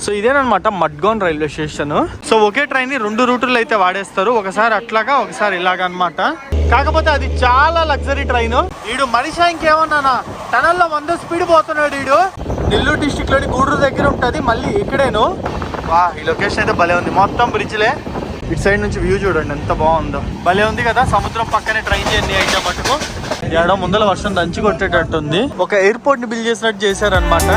So ఇదేనమాట Madgaon railway station. So ఒకే train ని 2 రూట్లు అయితే వాడేస్తారు, ఒకసారి అట్లాగా ఒకసారి ఇలాగా అన్నమాట. కాకపోతే అది చాలా లగ్జరీ ట్రైన్. వీడు మనిషి ఇంకేమన్నా టనల్ లో 100 స్పీడ్ పోతున్నాడు. వీడు నెల్లూరు డిస్ట్రిక్ట్ లోని గూడూరు దగ్గర ఉంటది, మళ్ళీ ఇక్కడేను. వా, ఈ లొకేషన్ అయితే భలే ఉంది, మొత్తం బ్రిడ్జ్లే. ఇటు సైడ్ నుంచి వ్యూ చూడండి ఎంత బాగుందో, భలే ఉంది కదా. సముద్రం పక్కనే ట్రైన్ జర్నీ అయితే మటుకు ఏడో ముందల వర్షం దంచి కొట్టేటట్టుంది. ఒక ఎయిర్పోర్ట్ ని బిల్డ్ చేసినట్టు చేశారనమాట.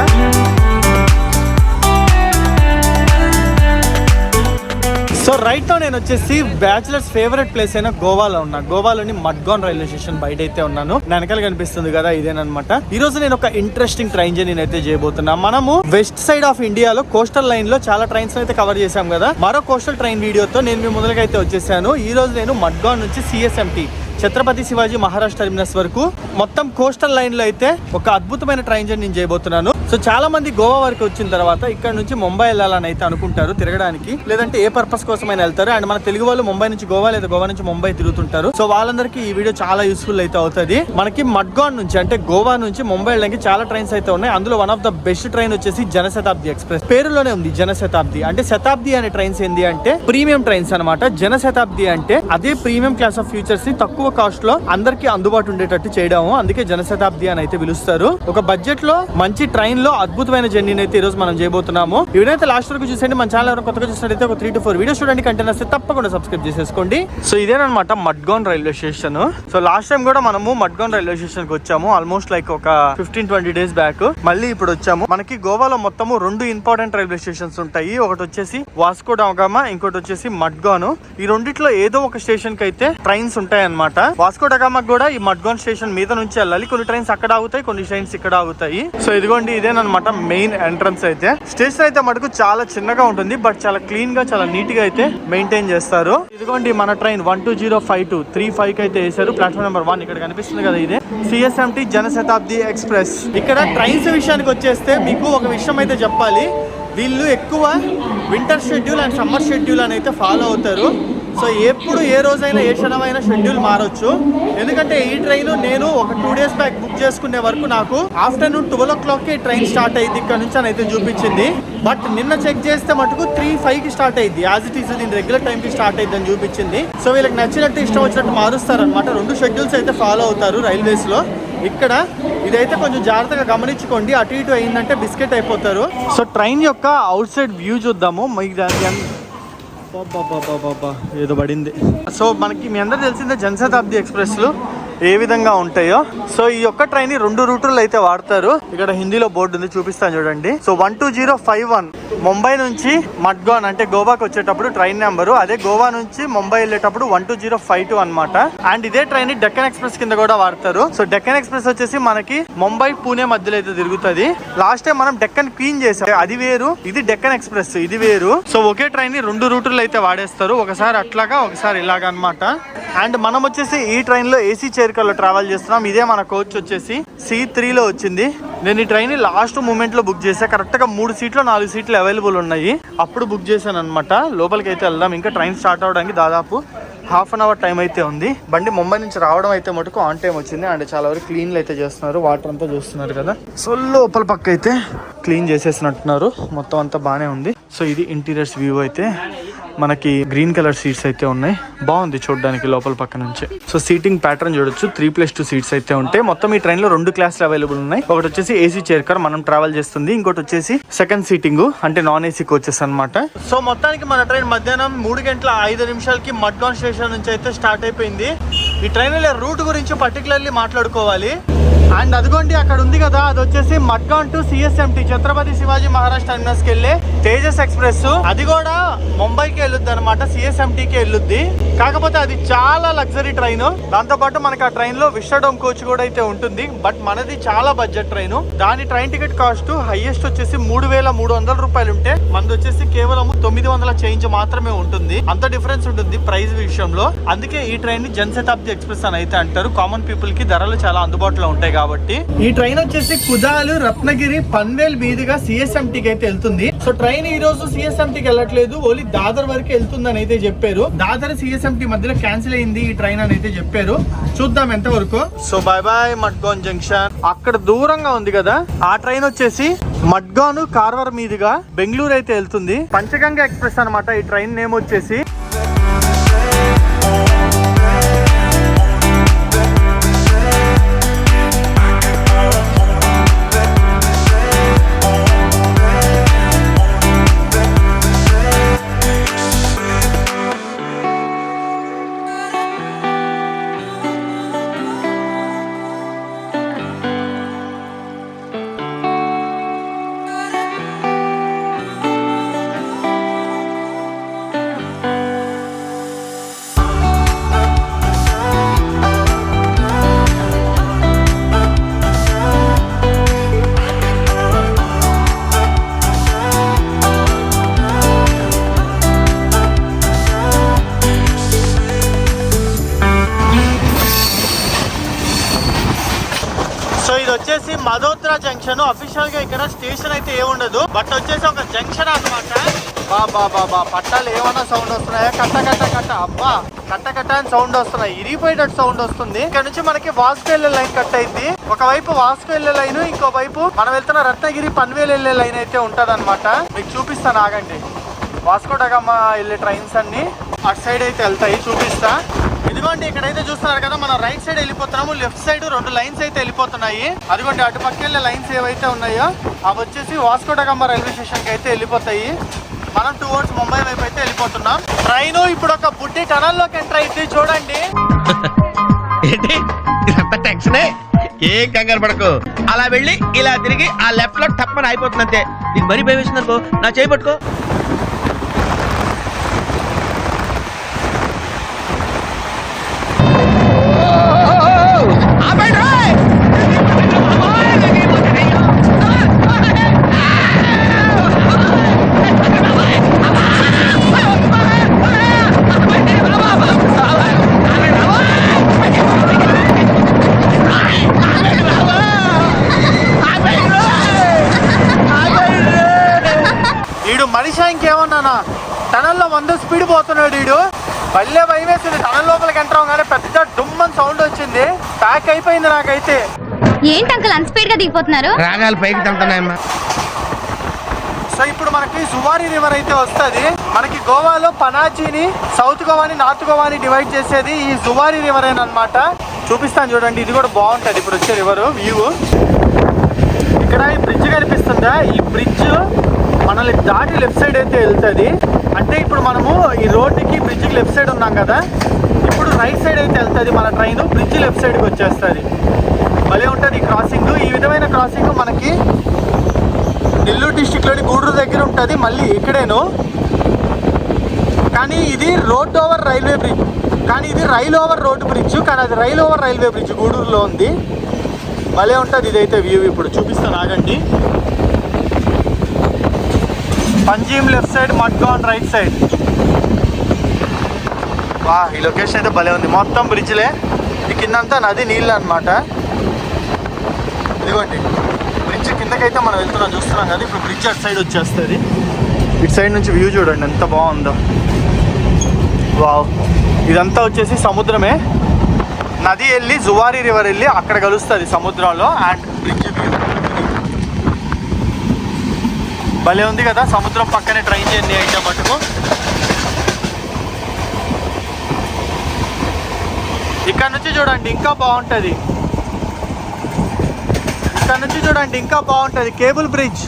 సో రైట్ లో నేను వచ్చేసి బ్యాచులర్స్ ఫేవరెట్ ప్లేస్ అయిన గోవాలో ఉన్నా. గోవాలోని మడ్గాన్ రైల్వే స్టేషన్ బయట అయితే ఉన్నాను. వెనకాల కనిపిస్తుంది కదా, ఇదేనమాట. ఈ రోజు నేను ఒక ఇంట్రెస్టింగ్ ట్రైన్ జర్నీ అయితే చేయబోతున్నా. మనము వెస్ట్ సైడ్ ఆఫ్ ఇండియాలో కోస్టల్ లైన్ లో చాలా ట్రైన్స్ అయితే కవర్ చేసాం కదా. మరో కోస్టల్ ట్రైన్ వీడియోతో నేను మీ ముందుకైతే వచ్చేసాను. ఈ రోజు నేను మడ్గాన్ నుంచి CSMT ఛత్రపతి శివాజీ మహారాజ్ టెర్మినస్ వరకు మొత్తం కోస్టల్ లైన్ లో అయితే ఒక అద్భుతమైన ట్రైన్ జర్నీ నేను చేయబోతున్నాను. సో చాలా మంది గోవా వరకు వచ్చిన తర్వాత ఇక్కడ నుంచి ముంబై వెళ్ళాలని అయితే అనుకుంటారు తిరగడానికి, లేదంటే ఏ పర్పస్ కోసమైనా వెళ్తారు. అండ్ మన తెలుగు వాళ్ళు ముంబై నుంచి గోవా లేదా గోవా నుంచి ముంబై తిరుగుతుంటారు. సో వాళ్ళందరికీ ఈ వీడియో చాలా యూస్ఫుల్ అయితే అవుతుంది. మనకి మడ్గాన్ నుంచి అంటే గోవా నుంచి ముంబై వెళ్ళడానికి చాలా ట్రైన్స్ అయితే ఉన్నాయి. అందులో one of the best train వచ్చేసి జనశతాబ్ది ఎక్స్ప్రెస్. పేరులోనే ఉంది జనశతాబ్ది. అంటే శతాబ్ది అనే ట్రైన్స్ ఏంది అంటే ప్రీమియం ట్రైన్స్ అనమాట. జనశతాబ్ది అంటే అదే ప్రీమియం క్లాస్ ఆఫ్ ఫ్యూచర్స్ ని తక్కువ కాస్ట్ లో అందరికి అందుబాటు ఉండేటట్టు చేయడం, అందుకే జనశతాబ్ది అని అయితే పిలుస్తారు. ఒక బడ్జెట్ లో మంచి ట్రైన్ లో అద్భుతమైన జర్నీని అయితే ఈ రోజు మనం చేయబోతున్నాము. ఈ వీడియో అయితే లాస్ట్ వరకు చూసేయండి. మన ఛానల్ ఎవరైనా కొత్తగా చూసినట్లయితే ఒక 3 to 4 వీడియోస్ చూడండి. కంటెంట్ వస్తే తప్పకుండా సబ్స్క్రైబ్ చేసేసుకోండి. సో ఇదేనమాట Madgaon railway station. So last time కూడా మనము మడ్గాన్ రైల్వే స్టేషన్ కి వచ్చాము, ఆల్మోస్ట్ లైక్ ఒక 15-20 డేస్ బ్యాక్. మళ్ళీ ఇప్పుడు వచ్చాము. మనకి గోవాలో మొత్తము 2 ఇంపార్టెంట్ రైల్వే స్టేషన్స్ ఉంటాయి. ఒకటి వచ్చేసి వాస్కో డగామా, ఇంకోటి వచ్చేసి మడ్గాన్. ఈ రెండిట్లో ఏదో ఒక స్టేషన్ కి అయితే ట్రైన్స్ ఉంటాయి అనమాట. వాస్కో డగామాకి కూడా ఈ మడ్గాన్ స్టేషన్ మీద నుంచి వెళ్ళాలి. కొన్ని ట్రైన్స్ అక్కడ ఆగుతాయి, కొన్ని ట్రైన్స్ ఇక్కడ ఆగుతాయి. సో ఇదిగోండి ఇదేనమాట మెయిన్ ఎంట్రన్స్ అయితే. స్టేషన్ అయితే మటుకు చాలా చిన్నగా ఉంటుంది, బట్ చాలా క్లీన్ గా చాలా నీట్ గా అయితే మెయింటైన్ చేస్తారు. ఇదిగోండి మన ట్రైన్ 1205235 కి అయితే వేసారు. ప్లాట్ఫామ్ నెంబర్ 1 ఇక్కడ కనిపిస్తుంది కదా, ఇదే CSMT జనశతాబ్ది ఎక్స్ప్రెస్. ఇక్కడ ట్రైన్స్ విషయానికి వచ్చేస్తే మీకు ఒక విషయం అయితే చెప్పాలి. వీళ్ళు ఎక్కువ winter schedule and summer schedule అని అయితే ఫాలో అవుతారు. సో ఎప్పుడు ఏ రోజైనా ఏ క్షణమైనా షెడ్యూల్ మారొచ్చు. ఎందుకంటే ఈ ట్రైన్ నేను ఒక 2 days బ్యాక్ బుక్ చేసుకునే వరకు నాకు ఆఫ్టర్నూన్ 12 o'clock ట్రైన్ స్టార్ట్ అయ్యింది ఇక్కడ నుంచి అని అయితే చూపించింది. బట్ నిన్న చెక్ చేస్తే మటుకు 3:05 కి స్టార్ట్ అయ్యింది. యాజ్ ఇట్ ఈస్ దీని రెగ్యులర్ టైం కి స్టార్ట్ అయ్యింది అని చూపించింది. సో వీళ్ళకి నచ్చినట్టు ఇష్టం వచ్చినట్టు మారుస్తారు అనమాట. 2 షెడ్యూల్స్ అయితే ఫాలో అవుతారు రైల్వేస్ లో. ఇక్కడ ఇదైతే కొంచెం జాగ్రత్తగా గమనించుకోండి, అటు ఇటు అయిందంటే బిస్కెట్ అయిపోతారు. సో ట్రైన్ యొక్క అవుట్ సైడ్ వ్యూ చూద్దాము. ఏదో పడింది. సో మనకి మీ అందరూ తెలిసిందే జనశతాబ్ది ఎక్స్ప్రెస్లు ఏ విధంగా ఉంటాయో. సో ఈ యొక్క ట్రైన్ 2 రూట్లు అయితే వాడతారు. ఇక్కడ హిందీలో బోర్డు ఉంది, చూపిస్తాను చూడండి. సో 12051 ముంబై నుంచి మడ్గాన్ అంటే గోవాకి వచ్చేటప్పుడు ట్రైన్ నెంబరు, అదే గోవా నుంచి ముంబై వెళ్ళేటప్పుడు 12052 అనమాట. అండ్ ఇదే ట్రైన్ డెక్కన్ ఎక్స్ప్రెస్ కింద కూడా వాడతారు. సో డెక్కన్ ఎక్స్ప్రెస్ వచ్చేసి మనకి ముంబై పూణే మధ్యలో అయితే తిరుగుతుంది. లాస్ట్ టైం మనం డెక్కన్ క్వీన్ చేసాం, అది వేరు. ఇది డెక్కన్ ఎక్స్ప్రెస్, ఇది వేరు. సో ఒకే ట్రైన్ ని 2 రూట్లు అయితే వాడేస్తారు, ఒకసారి అట్లాగా ఒకసారి ఇలాగా అనమాట. అండ్ మనం వచ్చేసి ఈ ట్రైన్ లో AC చైర్ లో ట్రావెల్ చేస్తున్నాం. ఇదే మన కోచ్ వచ్చేసి C3 లో వచ్చింది. నేను ఈ ట్రైన్ లాస్ట్ మూమెంట్ లో బుక్ చేసా. కరెక్ట్ గా 3 సీట్లు 4 సీట్లు అవైలబుల్ ఉన్నాయి, అప్పుడు బుక్ చేశాను అనమాట. లోపలికి అయితే వెళ్దాం. ఇంకా ట్రైన్ స్టార్ట్ అవడానికి దాదాపు ½ an hour టైం అయితే ఉంది. బండి ముంబై నుంచి రావడం అయితే మటుకు ఆన్ టైం వచ్చింది. అండ్ చాలా వరకు క్లీన్లు అయితే చేస్తున్నారు, వాటర్ అంతా చూస్తున్నారు కదా. సో లోపల పక్క అయితే క్లీన్ చేసేసినట్టున్నారు, మొత్తం అంతా బాగానే ఉంది. సో ఇది ఇంటీరియర్స్ వ్యూ అయితే. మనకి గ్రీన్ కలర్ సీట్స్ అయితే ఉన్నాయి, బాగుంది చూడడానికి లోపల పక్క నుంచి. సో సీటింగ్ ప్యాటర్న్ చూడొచ్చు, 3+2 సీట్స్ అయితే ఉంటాయి. మొత్తం ఈ ట్రైన్ లో 2 క్లాసులు అవైలబుల్ ఉన్నాయి. ఒకటి వచ్చేసి AC చైర్ కార్ మనం ట్రావెల్ చేస్తుంది, ఇంకోటి వచ్చేసి సెకండ్ సీటింగ్ అంటే నాన్ AC కోచెస్ అనమాట. సో మొత్తానికి మన ట్రైన్ మధ్యాహ్నం 3:05 మడ్గాన్ స్టేషన్ నుంచి అయితే స్టార్ట్ అయిపోయింది. ఈ ట్రైన్ రూట్ గురించి పర్టికులర్లీ మాట్లాడుకోవాలి. అండ్ అదిగోండి అక్కడ ఉంది కదా, అది వచ్చేసి Madgaon to CSMT Chhatrapati Shivaji Maharaj terminus కి వెళ్ళే తేజస్ ఎక్స్ప్రెస్. అది కూడా ముంబైకి వెళ్ళుద్ది అనమాట, CSMT కి వెళ్ళుద్ది. కాకపోతే అది చాలా లగ్జరీ ట్రైన్. దాంతో పాటు మనకి ఆ ట్రైన్ లో విస్టాడోమ్ కోచ్ కూడా అయితే ఉంటుంది. బట్ మనది చాలా బడ్జెట్ ట్రైన్. దాని ట్రైన్ టికెట్ కాస్ట్ హైయెస్ట్ వచ్చేసి 3300 రూపాయలు ఉంటే మనది వచ్చేసి కేవలం 900 చేంజ్ మాత్రమే ఉంటుంది. అంత డిఫరెన్స్ ఉంటుంది ప్రైస్ విషయంలో. అందుకే ఈ ట్రైన్ ని జనశతాబ్ది ఎక్స్ప్రెస్ అని అయితే అంటారు. కామన్ పీపుల్ కి ధరలు చాలా అందుబాటులో ఉంటాయి కాబట్టి. ఈ ట్రైన్ వచ్చేసి కుదాలు రత్నగిరి పన్వేల్ మీదుగా సిఎస్ఎంటీకి అయితే వెళ్తుంది. సో ట్రైన్ ఈ రోజు సిఎస్ఎంటీకి వెళ్ళట్లేదు, ఓన్లీ దాదర్ వరకు వెళ్తుందని అయితే చెప్పారు. దాదర్ సిఎస్ఎంటీ మధ్యలో క్యాన్సిల్ అయింది ఈ ట్రైన్ అని అయితే చెప్పారు. చూద్దాం ఎంత వరకు. So bye bye Madgaon junction. అక్కడ దూరంగా ఉంది కదా ఆ ట్రైన్ వచ్చేసి మడ్గాన్ కార్వర్ మీదుగా బెంగళూరు అయితే వెళ్తుంది. పంచగంగ ఎక్స్ప్రెస్ అన్నమాట ఈ ట్రైన్ నేమ్ వచ్చేసి. వచ్చేసి మదోత్రా జంక్షన్. అఫీషియల్ గా ఇక్కడ స్టేషన్ అయితే ఏముండదు, బట్ వచ్చేసి ఒక జంక్షన్ అన్నమాట. బాబా పట్టాలు ఏమన్నా సౌండ్ వస్తున్నాయా? కట్ట కట్ట కట్ట అబ్బా కట్ట కట్ట అని సౌండ్ వస్తున్నాయి. ఇరిగిపోయేటట్టు సౌండ్ వస్తుంది. ఇక్కడ నుంచి మనకి వాస్కో వెళ్ళే లైన్ కట్ అయింది. ఒకవైపు వాస్కో వెళ్ళే లైన్, ఇంకో వైపు మనం వెళ్తున్న రత్నగిరి పన్వేల్ వెళ్ళే లైన్ అయితే ఉంటది అనమాట. మీకు చూపిస్తాను ఆగండి. వాస్కో డగామా వెళ్ళే ట్రైన్స్ అన్ని అటు సైడ్ అయితే వెళ్తాయి, చూపిస్తా. ఇదిగోండి ఇక్కడైతే చూస్తున్నారు కదా, మనం రైట్ సైడ్ వెళ్ళిపోతున్నాము. లెఫ్ట్ సైడ్ 2 లైన్స్ అయితే వెళ్ళిపోతున్నాయి. అదిగోండి అటు పక్క వెళ్ళే లైన్స్ ఏవైతే ఉన్నాయో అవి వచ్చేసి వాస్కో డగామా రైల్వే స్టేషన్ కి అయితే వెళ్ళిపోతాయి. మనం టువర్డ్స్ ముంబై వైపు అయితే వెళ్ళిపోతున్నాం. ట్రైన్ ఇప్పుడు ఒక బుడ్డి టనల్ లోకి ఎంటర్ అయితే చూడండి. ఏం కంగారు పడకు, అలా వెళ్ళి ఇలా తిరిగి ఆ లెఫ్ట్ లో టప్పని అయిపోతుంది అంతే. నీకు మరీ భయం వేసింది అనుకో, నా చేయి పట్టుకో. మనిషి ఇంకేమన్నానా, టనల్లో 100 స్పీడ్ పోతున్నాడు వీడు. భలే భయం వేసింది. టనల్ లోపలికి ఎంటర్ అవగానే పెద్ద డుమ్మని సౌండ్ వచ్చింది. ప్యాక్ అయిపోయింది నాకైతే. ఏంటి అంకుల్ అంత స్పీడ్ గా దిగిపోతున్నారు? రాగాలు పైకి వెళ్తున్నాయమ్మా. సో ఇప్పుడు మనకి జువారీ రివర్ అయితే వస్తుంది. మనకి గోవాలో పనాజీని, సౌత్ గోవాని, నార్త్ గోవాని డివైడ్ చేసేది ఈ జువారీ రివర్ అనమాట. చూపిస్తాను చూడండి. ఇది కూడా బాగుంటది ఇప్పుడు వచ్చే రివర్ వ్యూ. ఇక్కడ ఈ బ్రిడ్జ్ కనిపిస్తుందా? ఈ బ్రిడ్జ్ మనల్ని దాటి లెఫ్ట్ సైడ్ అయితే వెళ్తుంది. అంటే ఇప్పుడు మనము ఈ రోడ్డుకి బ్రిడ్జ్కి లెఫ్ట్ సైడ్ ఉన్నాం కదా, ఇప్పుడు రైట్ సైడ్ అయితే వెళ్తుంది మన ట్రైన్. బ్రిడ్జ్ లెఫ్ట్ సైడ్కి వచ్చేస్తుంది. భలే ఉంటుంది క్రాసింగ్. ఈ విధమైన క్రాసింగ్ మనకి నెల్లూరు డిస్టిక్లోని గూడూరు దగ్గర ఉంటుంది. మళ్ళీ ఇక్కడేను, కానీ ఇది రోడ్ ఓవర్ రైల్వే బ్రిడ్జ్, కానీ ఇది రైల్ ఓవర్ రోడ్డు బ్రిడ్జ్, కానీ అది రైల్ ఓవర్ రైల్వే బ్రిడ్జ్ గూడూరులో ఉంది. భలే ఉంటుంది ఇదైతే వ్యూ. ఇప్పుడు చూపిస్తాను ఆగండి. Panjim left side, Madgaon right side. వా ఈ లొకేషన్ అయితే భలే ఉంది. మొత్తం బ్రిడ్జ్లే. ఈ కిందంతా నది నీళ్ళు అనమాట. ఇదిగోండి బ్రిడ్జ్ కిందకైతే మనం వెళ్తున్నాం, చూస్తున్నాం కదా. ఇప్పుడు బ్రిడ్జ్ అటు సైడ్ వచ్చేస్తుంది. ఇటు సైడ్ నుంచి వ్యూ చూడండి ఎంత బాగుందో. వావ్, ఇదంతా వచ్చేసి సముద్రమే. నది వెళ్ళి జువారీ రివర్ వెళ్ళి అక్కడ కలుస్తుంది సముద్రంలో. అండ్ బ్రిడ్జ్ వ్యూ భలే ఉంది కదా. సముద్రం పక్కనే ట్రైన్ జర్నీ అయితే మటుకు. ఇక్కడ నుంచి చూడండి ఇంకా బాగుంటుంది. ఇక్కడ నుంచి చూడండి ఇంకా బాగుంటుంది. కేబుల్ బ్రిడ్జ్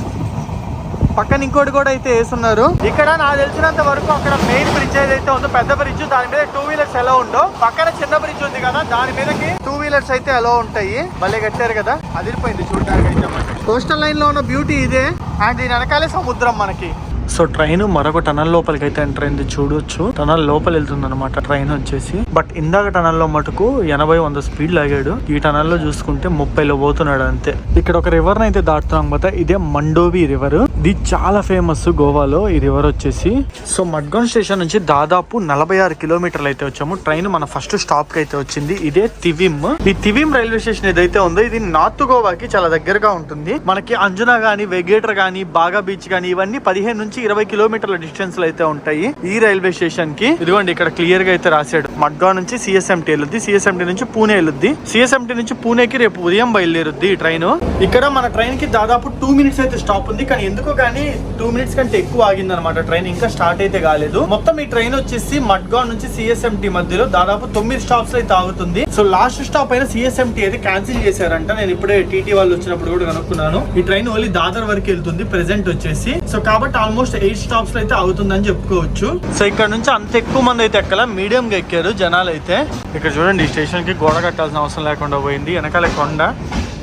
పక్కన ఇంకోటి కూడా అయితే వేస్తున్నారు. ఇక్కడ నాకు తెలిసినంత వరకు అక్కడ మెయిన్ బ్రిడ్జ్ ఏదైతే ఉందో పెద్ద బ్రిడ్జ్, దాని మీద 2 వీలర్స్ ఎలా ఉండో, పక్కన చిన్న బ్రిడ్జ్ ఉంది కదా దాని మీదకి 2 వీలర్స్ అయితే ఎలా ఉంటాయి. భలే కట్టారు కదా, అదిరిపోయింది చూడడానికి అయితే. కోస్టల్ లైన్ లో ఉన్న బ్యూటీ ఇదే. అండ్ దీని వెనకాలే సముద్రం మనకి. సో ట్రైన్ మరొక టనల్ లోపలికి అయితే ఎంటర్ అయింది చూడొచ్చు. టనల్ లోపల వెళ్తుంది అనమాట ట్రైన్ వచ్చేసి. బట్ ఇందాక టనల్ లో మటుకు 80-100 స్పీడ్ లాగాడు. ఈ టనల్ లో చూసుకుంటే 30లో పోతున్నాడు అంతే. ఇక్కడ ఒక రివర్ అయితే దాటుతున్నాం కదా, ఇదే మండోవి రివర్. ఇది చాలా ఫేమస్ గోవాలో ఈ రివర్ వచ్చేసి. సో మడ్గాన్ స్టేషన్ నుంచి దాదాపు 46 కిలోమీటర్లు అయితే వచ్చాము. ట్రైన్ మన ఫస్ట్ స్టాప్ కి అయితే వచ్చింది. ఇదే తివిమ్. ఈ తివిమ్ రైల్వే స్టేషన్ ఏదైతే ఉందో ఇది నార్త్ గోవాకి చాలా దగ్గరగా ఉంటుంది. మనకి అంజునా గానీ, వెగేటర్ గానీ, బాగా బీచ్ గానీ ఇవన్నీ 15 నుంచి 20 కిలోమీటర్ల డిస్టెన్స్ లో అయితే ఉంటాయి ఈ రైల్వే స్టేషన్ కి. ఇదిగోండి ఇక్కడ క్లియర్ గా అయితే రాశాడు మడ్గాన్ నుంచి సిఎస్ఎంటీ వెళ్ళుద్ది, సిఎస్ఎంటీ నుంచి పూణే వెళ్ళుద్ది, సిఎస్ఎంటీ నుంచి పూణేకి రేపు ఉదయం బయలుదేరుద్ది ఈ ట్రైన్. ఇక్కడ మన ట్రైన్ కి దాదాపు 2 మినిట్స్ అయితే స్టాప్ ఉంది. కానీ ఎందుకో కానీ 2 మినిట్స్ కంటే ఎక్కువ ఆగింది అనమాట. ట్రైన్ ఇంకా స్టార్ట్ అయితే కాలేదు. మొత్తం ఈ ట్రైన్ వచ్చేసి మడ్గాన్ నుంచి సిఎస్ఎంటీ మధ్యలో దాదాపు 9 స్టాప్స్ అయితే ఆగుతుంది. సో లాస్ట్ స్టాప్ అయిన సిఎస్ఎంటీ అయితే క్యాన్సిల్ చేశారంట. నేను ఇప్పుడే టీటీ వాళ్ళు వచ్చినప్పుడు కూడా కనుక్కున్నాను. ఈ ట్రైన్ ఓన్లీ దాదర్ వరకు వెళ్తుంది ప్రెసెంట్ వచ్చేసి. సో కాబట్టి ఆల్మోస్ట్ 8 స్టాప్స్ అయితే ఆగుతుందని చెప్పుకోవచ్చు. సో ఇక్కడ నుంచి అంత ఎక్కువ మంది అయితే ఎక్కల, మీడియం గా ఎక్కారు జనాలు అయితే. ఇక్కడ చూడండి ఈ స్టేషన్ కి గోడ కట్టాల్సిన అవసరం లేకుండా పోయింది. వెనకాల కొండ,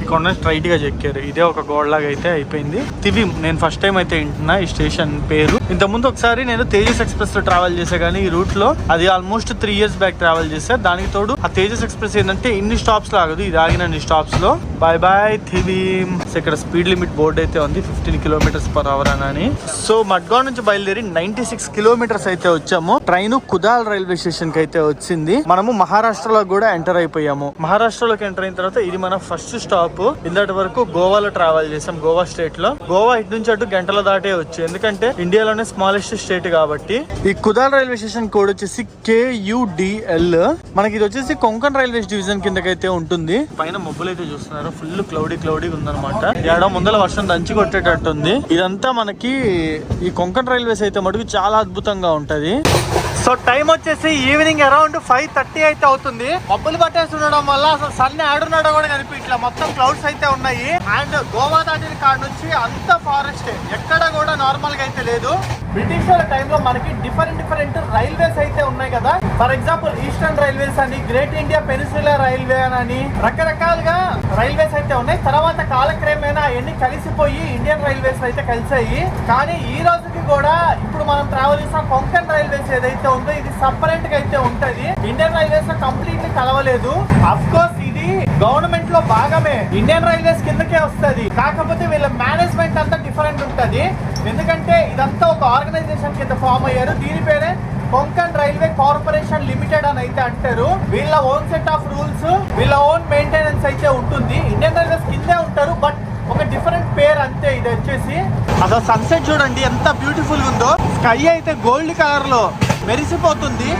ఈ కొండ స్ట్రైట్ గా చెక్కారు. ఇదే ఒక గోడలాగా అయితే అయిపోయింది. తివిమ్ నేను ఫస్ట్ టైం అయితే వింటున్నా ఈ స్టేషన్ పేరు. ఇంత ముందు ఒకసారి నేను తేజస్ ఎక్స్ప్రెస్ లో ట్రావెల్ చేసా, కానీ ఈ రూట్ లో అది ఆల్మోస్ట్ 3 ఇయర్స్ బ్యాక్ ట్రావెల్ చేసా. దానికి తోడు ఆ తేజస్ ఎక్స్ప్రెస్ ఏంటంటే ఇన్ని స్టాప్స్ లాగదు, ఇది ఆగిన స్టాప్స్ లో. Bye bye Thivim. ఇక్కడ స్పీడ్ లిమిట్ బోర్డు అయితే ఉంది 15 కిలోమీటర్స్ పర్ అవర్ అని. సో మడ్గాన్ నుంచి బయలుదేరి 96 కిలోమీటర్స్ అయితే వచ్చాము. ట్రైన్ కుదాల్ రైల్వే స్టేషన్ కి అయితే వచ్చింది. మనము మహారాష్ట్రలో కూడా ఎంటర్ అయిపోయాము. మహారాష్ట్రలోకి ఎంటర్ అయిన తర్వాత ఇది మన ఫస్ట్ స్టాప్. ఇంతటి వరకు గోవాలో ట్రావెల్ చేసాం, గోవా స్టేట్ లో. గోవా ఇటు నుంచి అటు గంటల దాటే వచ్చు, ఎందుకంటే ఇండియాలోనే స్మాలెస్ట్ స్టేట్ కాబట్టి. ఈ కుదాల్ రైల్వే స్టేషన్ కోడ్ వచ్చేసి KUDL. మనకి ఇది వచ్చేసి కొంకన్ రైల్వే డివిజన్ కిందకైతే ఉంటుంది. పైన మబ్బులు అయితే చూస్తున్నారు, ఫుల్ క్లౌడీ ఉందన్నమాట. ఏడా ముందల వర్షం దంచి కొట్టేటట్టుంది. ఇదంతా మనకి ఈ కొంకన్ రైల్వేస్ అయితే మటుకు చాలా అద్భుతంగా ఉంటది. సో టైం వచ్చేసి ఈవినింగ్ అరౌండ్ 5:30 అయితే అవుతుంది. మబ్బులు పట్టేసి ఉండడం వల్ల అసలు సన్ ఆడున్నాడో కూడా కనిపించట్లా, మొత్తం క్లౌడ్స్ అయితే ఉన్నాయి. అండ్ గోవా దాటిన కాడ నుంచి అంత ఫారెస్ట్, ఎక్కడ కూడా నార్మల్ గా అయితే లేదు. బ్రిటిష్ వాళ్ళ టైంలో మనకి డిఫరెంట్ రైల్వేస్ అయితే ఉన్నాయి కదా. ఫర్ ఎగ్జాంపుల్ ఈస్టర్న్ రైల్వేస్ అని, గ్రేట్ ఇండియా పెనిన్సులా రైల్వే అని రకరకాలుగా రైల్వేస్ అయితే ఉన్నాయి. తర్వాత కాలక్రమేణా అవన్నీ కలిసిపోయి ఇండియన్ రైల్వేస్ అయితే కలిసాయి. కానీ ఈ రోజుకి కూడా ఇప్పుడు మనం ట్రావెల్ చేసిన కొంకన్ రైల్వేస్ ఏదైతే ఉందో ఇది సపరేట్ గా అయితే ఉంటది. ఇండియన్ రైల్వేస్ లో కంప్లీట్లీ కలవలేదు. అఫ్ కోర్స్ ఇది గవర్నమెంట్ లో భాగమే, ఇండియన్ రైల్వేస్ కిందకే వస్తది. కాకపోతే వీళ్ళ మేనేజ్మెంట్ అంతా డిఫరెంట్ ఉంటది. ఎందుకంటే ఇదంతా ఒక ఆర్గనైజేషన్ కింద ఫామ్ అయ్యారు. దీని పేరే కొంకన్ రైల్వే కార్పొరేషన్ లిమిటెడ్ అని అయితే అంటారు. వీళ్ళ ఓన్ సెట్ ఆఫ్ రూల్స్, వీళ్ళ ఓన్ మెయింటెనెన్స్ అయితే ఉంటుంది. ఇండియన్ రైల్వేస్ కిందే ఉంటారు, బట్ ఒక డిఫరెంట్ పేరు అంతే. ఇది వచ్చేసి అసలు సన్సెట్ చూడండి ఎంత బ్యూటిఫుల్ ఉందో. స్కై అయితే గోల్డ్ కలర్ లో మెరిసిపోతుంది.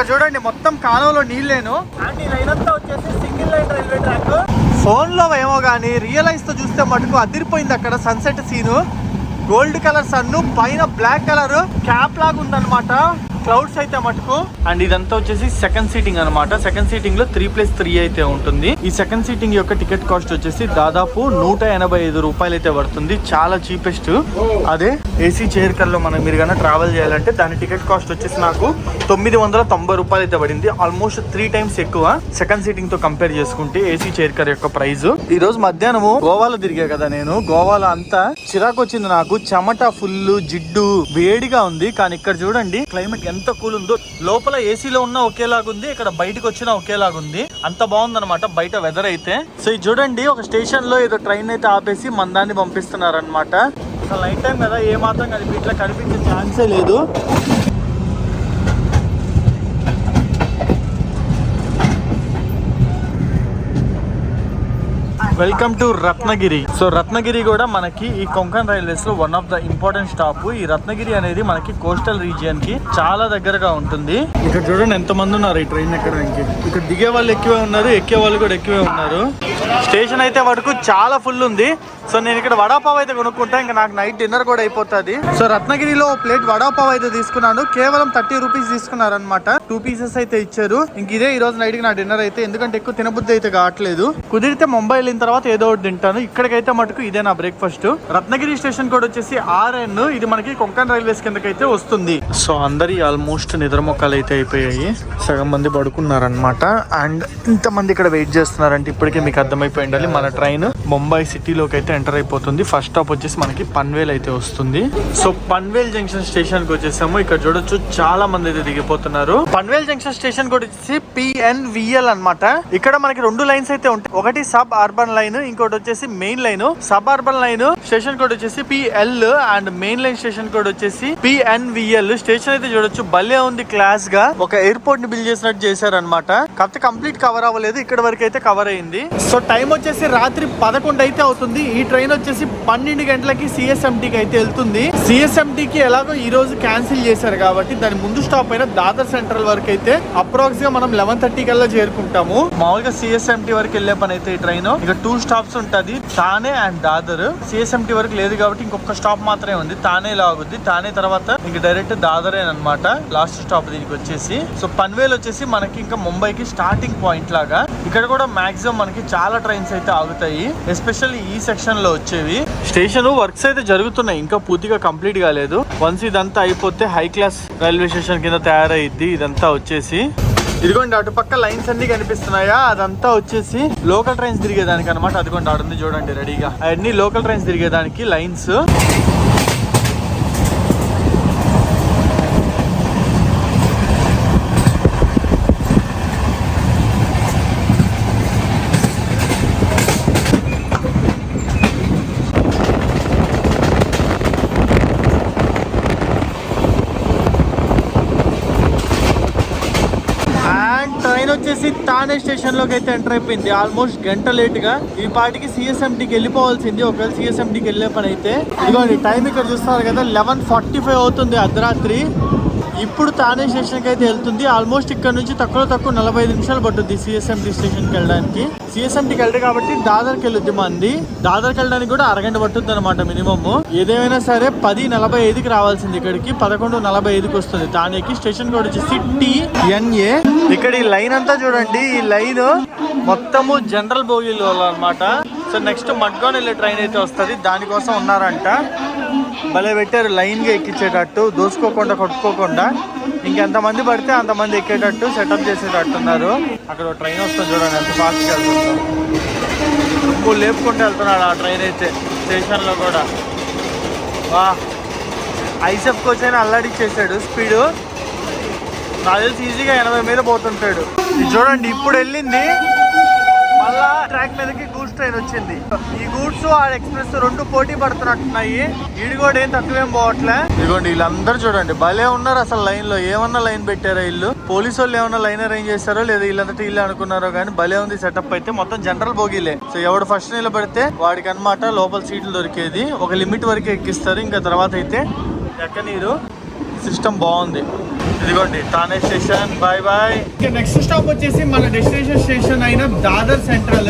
చూడండి మొత్తం కాలువలో నీళ్ళేను. అండ్ ఈ లైన్ అంతా వచ్చేసి single line railway track. Phone లో ఏమో గానీ రియలైజ్ తో చూస్తే మటుకు అదిరిపోయింది. అక్కడ సన్సెట్ సీను, గోల్డ్ కలర్ సన్ను, పైన బ్లాక్ కలర్ క్యాప్ లాగా ఉందన్నమాట. క్లౌడ్స్ అయితే మటుకు. అండ్ ఇదంతా వచ్చేసి సెకండ్ సీటింగ్ అనమాట. సెకండ్ సీటింగ్ లో 3+3 అయితే ఉంటుంది. ఈ సెకండ్ సీటింగ్ యొక్క టికెట్ కాస్ట్ వచ్చేసి దాదాపు 185 రూపాయలు అయితే పడుతుంది. చాలా చీపెస్ట్. అదే ఏసీ చైర్ కర్ లో మీరు కన్నా ట్రావెల్ చేయాలంటే దాని టికెట్ కాస్ట్ వచ్చేసి నాకు 990 రూపాయలు అయితే పడింది. ఆల్మోస్ట్ 3 టైమ్స్ ఎక్కువ సెకండ్ సీటింగ్ తో కంపేర్ చేసుకుంటే ఏసీ చైర్ కర్ యొక్క ప్రైస్. ఈ రోజు మధ్యాహ్నము గోవాలో తిరిగా కదా నేను. గోవాలో అంతా చిరాకు వచ్చింది నాకు. చెమట ఫుల్, జిడ్డు వేడిగా ఉంది. కానీ ఇక్కడ చూడండి క్లైమేట్ ఎంత కూల్ ఉందో. లోపల ఏసీలో ఉన్న ఒకేలాగుంది, ఇక్కడ బయటకు వచ్చినా ఒకేలాగుంది. అంత బాగుందన్నమాట బయట వెదర్ అయితే. సో ఇది చూడండి ఒక స్టేషన్ లో ఏదో ట్రైన్ అయితే ఆపేసి మందాన్ని పంపిస్తున్నారు అనమాట. అసలు నైట్ టైం కదా ఏ మాత్రం ఇట్లా కనిపించే ఛాన్సే లేదు. Welcome to Ratnagiri. So Ratnagiri కూడా మనకి ఈ కొంకన్ రైల్వేస్ లో one of the important stop. ఈ రత్నగిరి అనేది మనకి కోస్టల్ రీజియన్ కి చాలా దగ్గరగా ఉంటుంది. ఇక్కడ చూడండి ఎంత మంది ఉన్నారు ఈ ట్రైన్ ఎక్కడానికి. ఇక్కడ దిగే వాళ్ళు ఎక్కువే ఉన్నారు, ఎక్కే వాళ్ళు కూడా ఎక్కువే ఉన్నారు. స్టేషన్ అయితే వరకు చాలా ఫుల్ ఉంది. సో నేను ఇక్కడ వడాపావ్ అయితే కొనుక్కుంటా, ఇంకా నాకు నైట్ డిన్నర్ కూడా అయిపోతుంది. సో రత్నగిరిలో ప్లేట్ వడాపావ్ అయితే తీసుకున్నాను. కేవలం 30 రూపీస్ తీసుకున్నారనమాట. 2 పీసెస్ అయితే ఇచ్చారు. ఇంక ఇదే ఈ రోజు నైట్ కి నా డిన్నర్ అయితే, ఎందుకంటే ఎక్కువ తినబుద్ధి అయితే కావట్లేదు. కుదిరితే ముంబై వెళ్ళిన తర్వాత ఏదో ఒకటి తింటాను. ఇక్కడికైతే మటుకు ఇదే నా బ్రేక్ఫాస్ట్. రత్నగిరి స్టేషన్ కోడ్ వచ్చేసి RN. ఇది మనకి కొంకన్ రైల్వేస్ కిందకైతే వస్తుంది. సో అందరి ఆల్మోస్ట్ నిద్రమొక్కలు అయితే అయిపోయాయి. సగం మంది పడుకున్నారనమాట. అండ్ ఇంతమంది ఇక్కడ వెయిట్ చేస్తున్నారంటే ఇప్పటికే మీకు అర్థమైపోయి ఉండాలి మన ట్రైన్ ముంబై సిటీలోకి అయితే ఎంటర్ అయిపోతుంది. ఫస్ట్ స్టాప్ వచ్చేసి మనకి పన్వేల్ అయితే వస్తుంది. సో పన్వేల్ జంక్షన్ స్టేషన్ కి వచ్చేసాము. ఇక్కడ చూడొచ్చు చాలా మంది అయితే దిగిపోతున్నారు. పన్వేల్ జంక్షన్ స్టేషన్ కోడ్ వచ్చేసి PNVL అన్నమాట. ఇక్కడ మనకి 2 లైన్స్ అయితే ఉంటాయి. ఒకటి సబ్ అర్బన్ లైన్, ఇంకోటి వచ్చేసి main line. Sub urban line station code వచ్చేసి PL and main line station code వచ్చేసి PNVL. స్టేషన్ అయితే చూడొచ్చు భలే ఉంది, క్లాస్ గా ఒక ఎయిర్పోర్ట్ ని బిల్డ్ చేసినట్టు చేశారనమాట. కాకపోతే కంప్లీట్ కవర్ అవ్వలేదు, ఇక్కడ వరకు అయితే కవర్ అయింది. సో టైం వచ్చేసి రాత్రి 11 అయితే అవుతుంది. ఈ ట్రైన్ వచ్చేసి 12 గంటలకి CSMT కి అయితే వెళ్తుంది. CSMT కి ఎలాగో ఈ రోజు క్యాన్సిల్ చేశారు కాబట్టి దాని ముందు స్టాప్ అయిన దాదర్ సెంట్రల్ వరకు అయితే అప్రాక్స్ గా మనం 11:30 కల్లా చేరుకుంటాము. మామూలుగా CSMT వరకు వెళ్లే పని అయితే ఈ ట్రైన్ ఇక 2 స్టాప్స్ ఉంటది, తానే అండ్ దాదర్. CSMT వరకు లేదు కాబట్టి ఇంకొక స్టాప్ మాత్రమే ఉంది, తానే లాగుద్ది. తానే తర్వాత ఇంక డైరెక్ట్ దాదరే అనమాట లాస్ట్ స్టాప్ దీనికి వచ్చేసి. సో పన్వేల్ వచ్చేసి మనకి ఇంకా ముంబైకి స్టార్టింగ్ పాయింట్ లాగా. ఇక్కడ కూడా మాక్సిమం మనకి చాలా ట్రైన్స్ అయితే ఆగుతాయి, ఎస్పెషల్లీ ఈ సెక్షన్ లో వచ్చేవి. స్టేషన్ వర్క్స్ అయితే జరుగుతున్నాయి, ఇంకా పూర్తిగా కంప్లీట్ కాలేదు. వన్స్ ఇదంతా అయిపోతే హై క్లాస్ రైల్వే స్టేషన్ కింద తయారైద్ది ఇదంతా వచ్చేసి. ఇదిగోండి అటుపక్క లైన్స్ అన్ని కనిపిస్తున్నాయా, అదంతా వచ్చేసి లోకల్ ట్రైన్స్ తిరిగేదానికి అనమాట. అదిగోండి ఆడుంది చూడండి రెడీగా, అవన్నీ లోకల్ ట్రైన్స్ తిరిగేదానికి లైన్స్. వచ్చేసి తానే స్టేషన్ లోకి అయితే ఎంటర్ అయిపోయింది. ఆల్మోస్ట్ గంట లేట్ గా. ఈ పాటికి CSMTకి వెళ్ళిపోవాల్సింది ఒకవేళ CSMTకి వెళ్ళే పని అయితే. ఇదిగోండి టైం ఇక్కడ చూస్తున్నారు కదా, 11:45 అవుతుంది అర్ధరాత్రి. ఇప్పుడు తానే స్టేషన్కి అయితే వెళ్తుంది. ఆల్మోస్ట్ ఇక్కడ నుంచి తక్కువ 45 నిమిషాలు పట్టుద్ది CSMT స్టేషన్కి వెళ్ళడానికి. CSMTకి వెళ్తే కాబట్టి దాదర్కి వెళ్ళొద్ది మంది. దాదర్కి వెళ్ళడానికి కూడా అరగంట పట్టుద్ది అనమాట మినిమమ్. ఏదేమైనా సరే 10:45కి రావాల్సింది ఇక్కడికి, 11:45కి వస్తుంది తానేకి. స్టేషన్ కూడా వచ్చేసి TNA. ఇక్కడ ఈ లైన్ అంతా చూడండి, ఈ లైన్ మొత్తము జనరల్ బోగీలు అనమాట. సో నెక్స్ట్ మడ్గాన్ వెళ్ళే ట్రైన్ అయితే వస్తుంది, దానికోసం ఉన్నారంట. భలే పెట్టారు లైన్ గా ఎక్కించేటట్టు, దోసుకోకుండా కొట్టుకోకుండా. ఇంకెంతమంది పడితే అంతమంది ఎక్కేటట్టు సెటప్ చేసేటట్టున్నారు. అక్కడ ట్రైన్ వస్తుంది చూడండి ఎంత ఫాస్ట్గా వెళ్తున్నాడు, ఇప్పుడు లేపుకుంటూ వెళ్తున్నాడు ఆ ట్రైన్ అయితే స్టేషన్లో కూడా. వా ఐసెఫ్ కోచ్ అయినా అల్లాడిచ్చేసాడు స్పీడు. నాకు తెలిసి ఈజీగా 80 మీద పోతుంటాడు. ఇది చూడండి ఇప్పుడు వెళ్ళింది, మళ్ళా ట్రాక్ మీదకి గూడ్స్ ట్రైన్ వచ్చింది. ఈ గూడ్స్ ఆ ఎక్స్ప్రెస్ 2 పోటీ పడుతున్నట్టున్నాయి. ఈడు కూడా ఏం తక్కువేం పోవట్లే. ఇదిగోండి వీళ్ళందరూ చూడండి భలే ఉన్నారు అసలు లైన్ లో. ఏమన్నా లైన్ పెట్టారా వీళ్ళు, పోలీసు వాళ్ళు ఏమన్నా లైన్ అరేంజ్ చేస్తారో లేదా వీళ్ళంతా వీళ్ళే అనుకున్నారో కానీ భలే ఉంది సెటప్ అయితే. మొత్తం జనరల్ బోగీలే. సో ఎవడు ఫస్ట్ నిలబడితే వాడికి అనమాట లోపల సీట్లు దొరికేది. ఒక లిమిట్ వరకు ఎక్కిస్తారు, ఇంకా తర్వాత అయితే ఎక్కనీరు. సిస్టమ్ బాగుంది. ఇదిగోండి Thane station. Bye bye. Next stop వచ్చేసి మన డెస్టినేషన్ స్టేషన్ అయిన దాదర్ సెంట్రల్.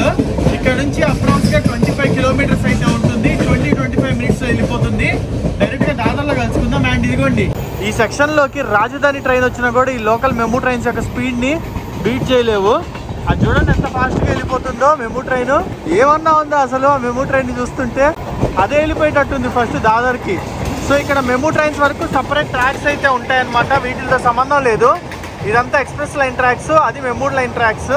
ఇక్కడ నుంచి అప్రాక్స్ గా 25 కిలోమీటర్స్ అయితే ఉంటుంది. 20-25 మినిట్స్ లో వెళ్ళిపోతుంది. డైరెక్ట్ గా దాదర్ లో కలుసుకుందాం. అండ్ ఇదిగోండి ఈ సెక్షన్ లోకి రాజధాని ట్రైన్ వచ్చినా కూడా ఈ లోకల్ మెమూ ట్రైన్స్ యొక్క స్పీడ్ ని బీట్ చేయలేవు. అది చూడండి ఎంత ఫాస్ట్ గా వెళ్ళిపోతుందో మెమూ ట్రైన్. ఏమన్నా ఉందో అసలు ఆ మెమూ ట్రైన్ చూస్తుంటే, అదే వెళ్ళిపోయేటట్టుంది ఫస్ట్ దాదర్ కి. సో ఇక్కడ మెమూ ట్రైన్స్ వరకు సపరేట్ ట్రాక్స్ అయితే ఉంటాయన్నమాట, వీటితో సంబంధం లేదు. ఇదంతా ఎక్స్ప్రెస్ లైన్ ట్రాక్స్, అది మెమూ లైన్ ట్రాక్స్.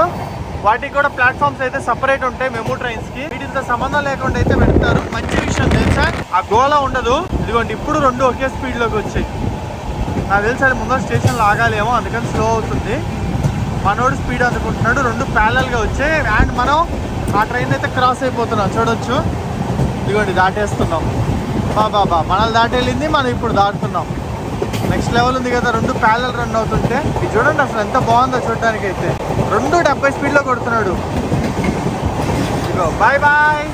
వాటికి కూడా ప్లాట్ఫామ్స్ అయితే సపరేట్ ఉంటాయి మెమూ ట్రైన్స్ కి. వీటితో సంబంధం లేకుండా అయితే పెడతారు. మంచి విషయం తెలుసా, ఆ గోళ ఉండదు. ఇదిగోండి ఇప్పుడు 2 ఒకే స్పీడ్ లోకి వచ్చాయి. నాకు తెలిసి అది ముందర స్టేషన్లో ఆగాలేమో, అందుకని స్లో అవుతుంది. మనోడు స్పీడ్ అందుకుంటున్నాడు. 2 ప్యారలల్ గా వచ్చాయి. అండ్ మనం ఆ ట్రైన్ అయితే క్రాస్ అయిపోతున్నాం చూడొచ్చు. ఇదిగోండి దాటేస్తున్నాం. బాబా మనల్ని దాటి వెళ్ళింది, మనం ఇప్పుడు దాటుతున్నాం. నెక్స్ట్ లెవెల్ ఉంది కదా, 2 ప్యారలల్ రన్ అవుతుంటే. ఇది చూడండి అసలు ఎంత బాగుందో చూడడానికి అయితే. 2 70 స్పీడ్లో కొడుతున్నాడు. Go bye bye.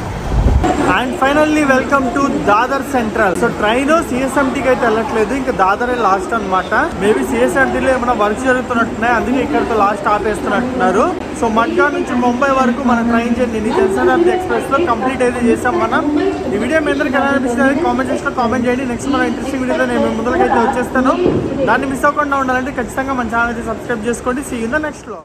And finally welcome to Dadar central. So train సిఎస్ఎంటీకి అయితే వెళ్ళట్లేదు, ఇంకా దాదరే లాస్ట్ అన్నమాట. మేబీ సిఎస్ఎంటీలో ఏమైనా వర్క్ జరుగుతున్నట్టున్నాయి, అందుకే ఇక్కడితో లాస్ట్ ఆపేస్తున్నట్టున్నారు. సో మడ్గాన్ నుంచి ముంబై వరకు మన ట్రైన్ జర్నీ జనశతాబ్ది ఎక్స్ప్రెస్ లో కంప్లీట్ అయితే చేసాం మనం. ఈ వీడియో మీ అందరికి ఎలా అనిపిస్తుంది కామెంట్ సెక్షన్ లో కామెంట్ చేయండి. నెక్స్ట్ మన ఇంట్రెస్టింగ్ వీడియోలో నేను ముందుకైతే వచ్చేస్తాను. దాన్ని మిస్ అవ్వకుండా ఉండాలంటే ఖచ్చితంగా మన ఛానల్ అయితే సబ్స్క్రైబ్ చేసుకోండి. సీ ఇన్ ద నెక్స్ట్ లో.